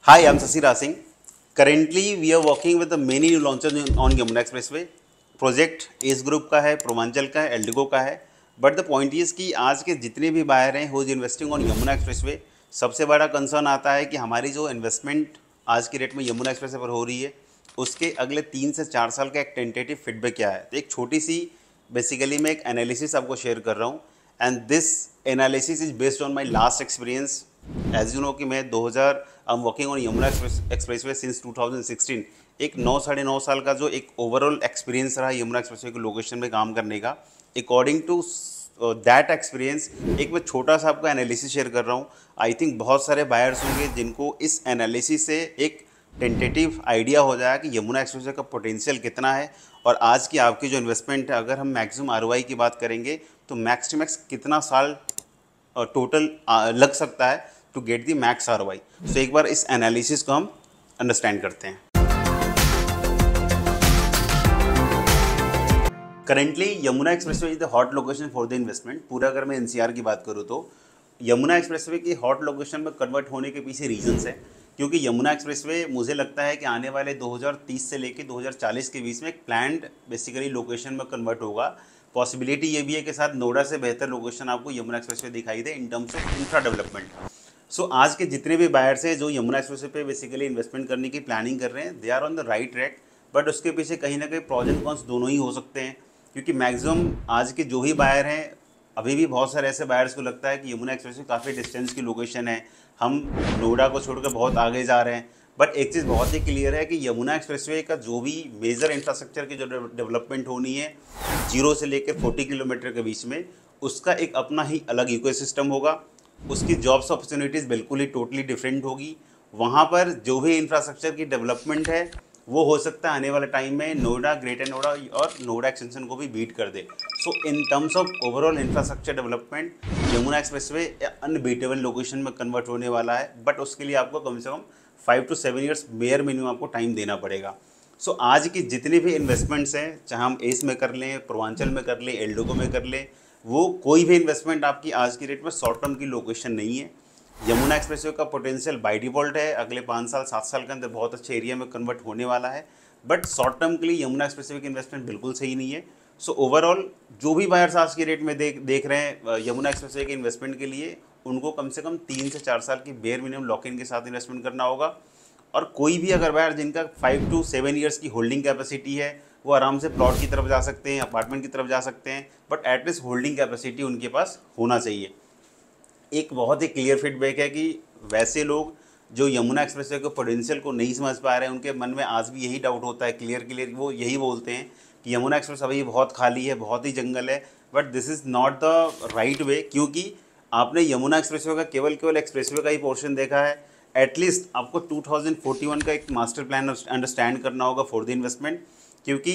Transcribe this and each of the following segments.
Hi, I'm Sasi Singh. Currently, we are working with the many new launches on Yamuna Expressway. Project S group का है, पूर्वांचल का है, एल्डिको का है. But the point is कि आज के जितने भी बायर हैं who is investing on Yamuna expressway, सबसे बड़ा कंसर्न आता है कि हमारी जो इन्वेस्टमेंट आज की डेट में यमुना एक्सप्रेसवे पर हो रही है उसके अगले 3 से 4 साल का एक टेंटेटिव फीडबैक क्या है. तो एक छोटी सी बेसिकली मैं एक एनालिसिस आपको शेयर कर रहा हूँ and this analysis is based on my last experience. As you know कि मैं 2000 I am working on Yamuna expressway since 2016. एक 9-9.5 साल का जो एक ओवरऑल एक्सपीरियंस रहा यमुना एक्सप्रेसवे की लोकेशन में काम करने का. अकॉर्डिंग टू दैट एक्सपीरियंस एक मैं छोटा सा आपको एनालिसिस शेयर कर रहा हूँ. आई थिंक बहुत सारे बायर्स होंगे जिनको इस एनालिसिस से एक टेंटेटिव आइडिया हो जाए कि यमुना एक्सप्रेसवे का पोटेंशियल कितना है और आज की आपकी जो इन्वेस्टमेंट है अगर हम मैक्सिमम आरओआई की बात करेंगे तो मैक्स टू मैक्स कितना साल टोटल लग सकता है to get the max ROI. So एक बार इस एनालिसिस को हम अंडरस्टैंड करते हैं. Currently Yamuna expressway is the hot location for the investment. पूरा अगर मैं एनसीआर की बात करूँ तो यमुना एक्सप्रेसवे की हॉट लोकेशन में कन्वर्ट होने के पीछे रीजंस है क्योंकि यमुना एक्सप्रेसवे मुझे लगता है कि आने वाले 2030 से लेकर 2040 के बीच में एक प्लान्ड बेसिकली लोकेशन में कन्वर्ट होगा. पॉसिबिलिटी ये भी है कि साथ नोएडा से बेहतर लोकेशन आपको यमुना एक्सप्रेसवे दिखाई दे in terms of infra development. So आज के जितने भी बायर्स हैं जो यमुना एक्सप्रेसवे पे बेसिकली इन्वेस्टमेंट करने की प्लानिंग कर रहे हैं they are on the right track. But उसके पीछे कहीं ना कहीं प्रोज एंड कॉन्स दोनों ही हो सकते हैं क्योंकि मैक्सिमम आज के जो भी बायर हैं अभी भी बहुत सारे ऐसे बायर्स को लगता है कि यमुना एक्सप्रेसवे काफ़ी डिस्टेंस की लोकेशन है, हम नोएडा को छोड़कर बहुत आगे जा रहे हैं. बट एक चीज़ बहुत ही क्लियर है कि यमुना एक्सप्रेसवे का जो भी मेजर इंफ्रास्ट्रक्चर की जो डेवलपमेंट होनी है 0 से लेकर 40 किलोमीटर के बीच में उसका एक अपना ही अलग इकोसिस्टम होगा. उसकी जॉब्स अपॉर्चुनिटीज़ बिल्कुल ही टोटली डिफरेंट होगी. वहाँ पर जो भी इंफ्रास्ट्रक्चर की डेवलपमेंट है वो हो सकता है आने वाले टाइम में नोएडा, ग्रेटर नोएडा और नोएडा एक्सटेंशन को भी बीट कर दे. So in terms of overall infrastructure development Yamuna expressway unbeatable location में कन्वर्ट होने वाला है. बट उसके लिए आपको कम से कम 5 to 7 ईयर्स मेयर मिनिमम आपको टाइम देना पड़ेगा. सो आज की जितनी भी इन्वेस्टमेंट्स हैं चाहे हम एस में कर लें, पूर्वांचल में कर लें, एल्डिको में कर लें, वो कोई भी इन्वेस्टमेंट आपकी आज की डेट में शॉर्ट टर्म की लोकेशन नहीं है. यमुना एक्सप्रेसवे का पोटेंशियल बाय डिफॉल्ट है अगले 5 साल 7 साल के अंदर बहुत अच्छे एरिया में कन्वर्ट होने वाला है. बट शॉर्ट टर्म के लिए यमुना एक्सप्रेसवे की इन्वेस्टमेंट बिल्कुल सही नहीं है. सो ओवरऑल जो भी बायर्स आज की डेट में देख रहे हैं यमुना एक्सप्रेसवे के इन्वेस्टमेंट के लिए उनको कम से कम 3 से 4 साल की बेयर मिनिमम लॉक इन के साथ इन्वेस्टमेंट करना होगा. और कोई भी अगर बायर जिनका 5 to 7 ईयर्स की होल्डिंग कैपेसिटी है वो आराम से प्लॉट की तरफ जा सकते हैं, अपार्टमेंट की तरफ जा सकते हैं. बट एटलीस्ट होल्डिंग कैपेसिटी उनके पास होना चाहिए. एक बहुत ही क्लियर फीडबैक है कि वैसे लोग जो यमुना एक्सप्रेसवे के पोटेंशियल को नहीं समझ पा रहे हैं उनके मन में आज भी यही डाउट होता है क्लियर वो यही बोलते हैं कि यमुना एक्सप्रेस अभी बहुत खाली है, बहुत ही जंगल है. But this is not the right way क्योंकि आपने यमुना एक्सप्रेसवे का केवल एक्सप्रेसवे का ही पोर्शन देखा है. एटलीस्ट आपको 2041 का एक मास्टर प्लान अंडरस्टैंड करना होगा फॉर द इन्वेस्टमेंट क्योंकि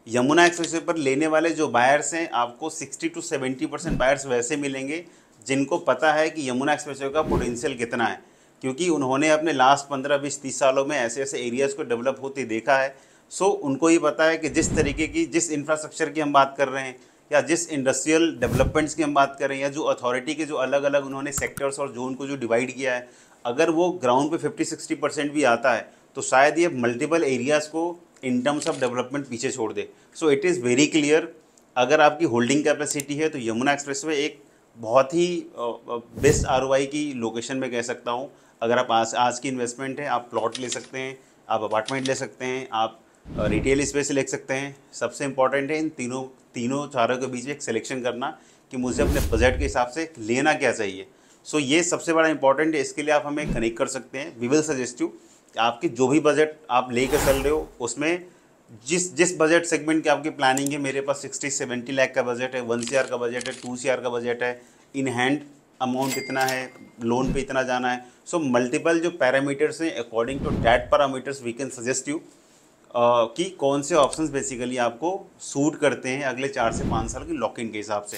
यमुना एक्सप्रेसवे पर लेने वाले जो बायर्स हैं आपको 60 to 70% बायर्स वैसे मिलेंगे जिनको पता है कि यमुना एक्सप्रेसवे का पोटेंशियल कितना है क्योंकि उन्होंने अपने लास्ट 15-20-30 सालों में ऐसे ऐसे एरियाज़ को डेवलप होते देखा है. सो उनको ये पता है कि जिस तरीके की जिस इंफ्रास्ट्रक्चर की हम बात कर रहे हैं या जिस इंडस्ट्रियल डेवलपमेंट्स की हम बात कर रहे हैं या जो अथॉरिटी के जो अलग अलग उन्होंने सेक्टर्स और जोन को जो डिवाइड किया है अगर वो ग्राउंड पे 50-60% भी आता है तो शायद ये मल्टीपल एरियाज़ को इन टर्म्स ऑफ डेवलपमेंट पीछे छोड़ दे. So it is very clear अगर आपकी होल्डिंग कैपेसिटी है तो यमुना एक्सप्रेसवे एक बहुत ही बेस्ट आरओआई की लोकेशन में कह सकता हूँ. अगर आप आज की इन्वेस्टमेंट है आप प्लॉट ले सकते हैं, आप अपार्टमेंट ले सकते हैं, आप रिटेल स्पेस ले सकते हैं. सबसे इम्पॉर्टेंट है इन तीनों चारों के बीच में एक सिलेक्शन करना कि मुझे अपने बजट के हिसाब से लेना क्या चाहिए. सो ये सबसे बड़ा इंपॉर्टेंट है. इसके लिए आप हमें कनेक्ट कर सकते हैं. वी विल सजेस्ट यू कि आपकी जो भी बजट आप लेकर चल रहे हो उसमें जिस बजट सेगमेंट की आपकी प्लानिंग है. मेरे पास 60-70 लाख का बजट है, 1 CR का बजट है, 2 CR का बजट है, इन हैंड अमाउंट इतना है, लोन पे इतना जाना है. सो मल्टीपल जो पैरामीटर्स हैं according to that parameters we can suggest you कि कौन से ऑप्शंस बेसिकली आपको सूट करते हैं अगले 4 से 5 साल की लॉक इन के हिसाब से.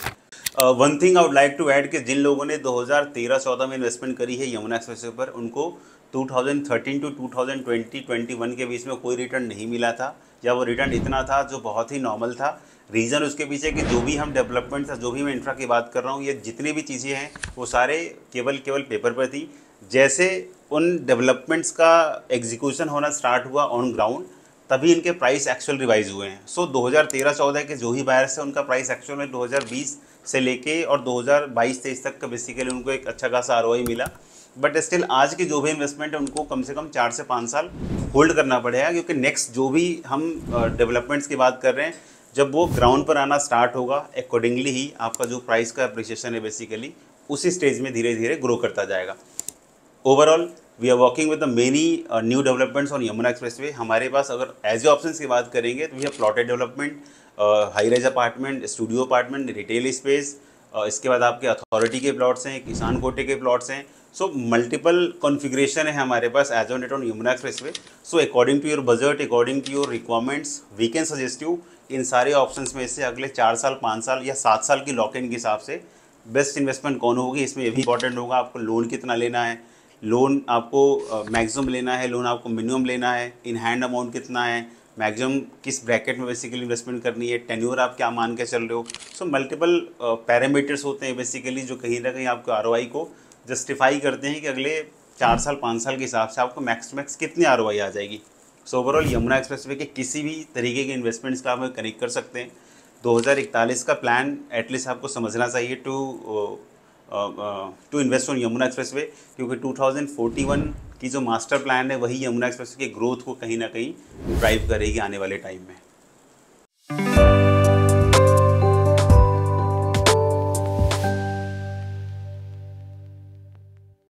One thing I would like to add कि जिन लोगों ने 2013-14 में इन्वेस्टमेंट करी है यमुना एक्सप्रेसवे पर उनको 2013 to 2020-21 के बीच में कोई रिटर्न नहीं मिला था या वो रिटर्न इतना था जो बहुत ही नॉर्मल था. रीज़न उसके पीछे कि जो भी हम डेवलपमेंट था, जो भी मैं इंफ्रा की बात कर रहा हूँ, ये जितनी भी चीज़ें हैं वो सारे केवल पेपर पर थी. जैसे उन डेवलपमेंट्स का एग्जीक्यूशन होना स्टार्ट हुआ ऑन ग्राउंड, तभी इनके प्राइस एक्चुअल रिवाइज हुए हैं। सो 2013-14 के जो ही बायर्स है उनका प्राइस एक्चुअल में 2020 से लेके और 2022-23 तक का बेसिकली उनको एक अच्छा खासा आरओआई मिला। बट स्टिल आज के जो भी इन्वेस्टमेंट है उनको कम से कम 4 से 5 साल होल्ड करना पड़ेगा, क्योंकि नेक्स्ट जो भी हम डेवलपमेंट्स की बात कर रहे हैं, जब वो ग्राउंड पर आना स्टार्ट होगा अकॉर्डिंगली ही आपका जो प्राइस का अप्रिसिएशन है बेसिकली उसी स्टेज में धीरे धीरे ग्रो करता जाएगा। Overall we are working with the many new developments on Yamuna expressway. हमारे पास अगर एज ए ऑप्शंस की बात करेंगे तो we have plotted development, high rise apartment, studio apartment, retail space, इसके बाद आपके अथॉरिटी के प्लॉट्स हैं, किसान कोटे के प्लॉट्स हैं। सो मल्टीपल कॉन्फ़िगरेशन है हमारे पास as on date on Yamuna expressway. So according to your budget, according to your requirements, we can suggest you in सारे ऑप्शंस में से अगले 4 साल, 5 साल या 7 साल की लॉक इन के हिसाब से बेस्ट इन्वेस्टमेंट कौन होगी। इसमें ये भी इंपॉर्टेंट होगा आपको लोन कितना लेना है, लोन आपको मैक्सिमम लेना है, लोन आपको मिनिमम लेना है, इन हैंड अमाउंट कितना है, मैक्सिमम किस ब्रैकेट में बेसिकली इन्वेस्टमेंट करनी है, टेन्योर आप क्या मान के चल रहे हो। सो मल्टीपल पैरामीटर्स होते हैं बेसिकली जो कहीं ना कहीं आपको आरओआई को जस्टिफाई करते हैं कि अगले 4 साल 5 साल के हिसाब से आपको मैक्स कितनी आरओआई आ जाएगी। सो ओवरऑल यमुना एक्सप्रेसवे के किसी भी तरीके के इन्वेस्टमेंट्स का आप कनेक्ट कर सकते हैं। 2041 का प्लान एटलीस्ट आपको समझना चाहिए to invest on Yamuna expressway, क्योंकि 2041 की जो मास्टर प्लान है वही यमुना एक्सप्रेसवे की ग्रोथ को कहीं ना कहीं ड्राइव करेगी आने वाले टाइम में।